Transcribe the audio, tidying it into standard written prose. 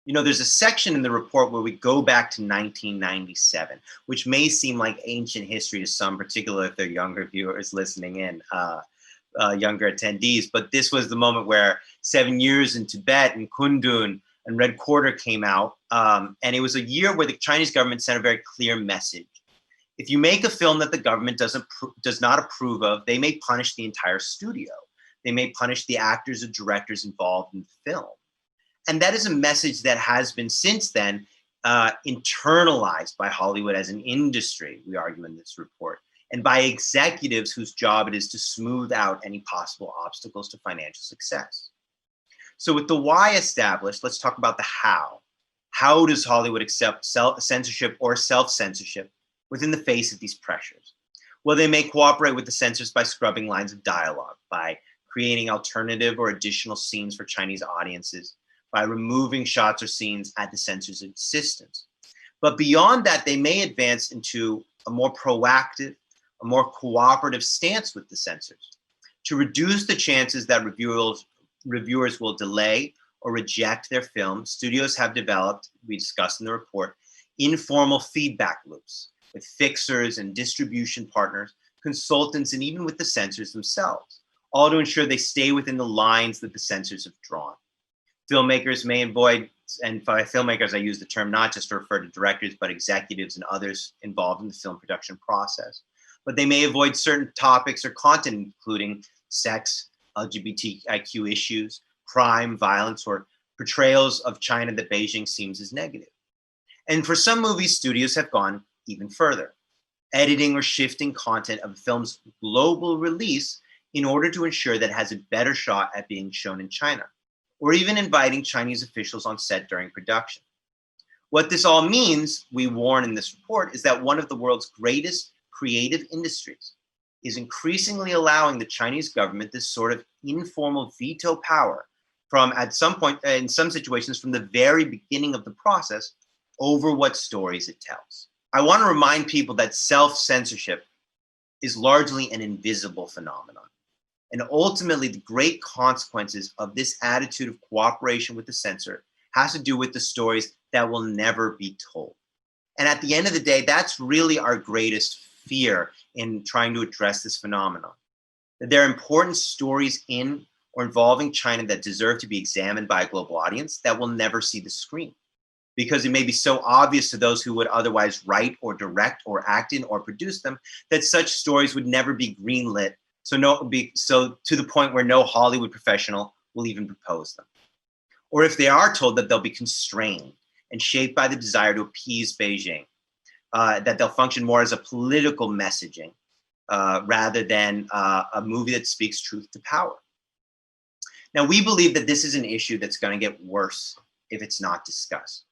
You know, there's a section in the report where we go back to 1997, which may seem like ancient history to some, particularly if they're younger viewers listening in, younger attendees. But this was the moment where 7 Years in Tibet and Kundun and Red Quarter came out. And it was a year where the Chinese government sent a very clear message. If you make a film that the government does not approve of, they may punish the entire studio. They may punish the actors or directors involved in the film. And that is a message that has been since then internalized by Hollywood as an industry, we argue in this report, and by executives whose job it is to smooth out any possible obstacles to financial success. So with the why established, let's talk about the how. How does Hollywood accept censorship or self-censorship within the face of these pressures? Well, they may cooperate with the censors by scrubbing lines of dialogue, by creating alternative or additional scenes for Chinese audiences, by removing shots or scenes at the censor's insistence. But beyond that, they may advance into a more proactive, a more cooperative stance with the censors to reduce the chances that reviewers will delay or reject their film. Studios have developed, we discussed in the report, informal feedback loops with fixers and distribution partners, consultants, and even with the censors themselves, all to ensure they stay within the lines that the censors have drawn. Filmmakers may avoid, and by filmmakers I use the term not just to refer to directors, but executives and others involved in the film production process. But they may avoid certain topics or content, including sex, LGBTIQ issues, crime, violence, or portrayals of China that Beijing seems as negative. And for some movies, studios have gone even further, editing or shifting content of a film's global release in order to ensure that it has a better shot at being shown in China, or even inviting Chinese officials on set during production. What this all means, we warn in this report, is that one of the world's greatest creative industries is increasingly allowing the Chinese government this sort of informal veto power from, at some point, in some situations, from the very beginning of the process over what stories it tells. I want to remind people that self-censorship is largely an invisible phenomenon. And ultimately, the great consequences of this attitude of cooperation with the censor has to do with the stories that will never be told. And at the end of the day, that's really our greatest fear in trying to address this phenomenon. That there are important stories in or involving China that deserve to be examined by a global audience that will never see the screen, because it may be so obvious to those who would otherwise write or direct or act in or produce them that such stories would never be greenlit. So to the point where no Hollywood professional will even propose them. Or if they are told, that they'll be constrained and shaped by the desire to appease Beijing, that they'll function more as a political messaging rather than a movie that speaks truth to power. Now, we believe that this is an issue that's going to get worse if it's not discussed.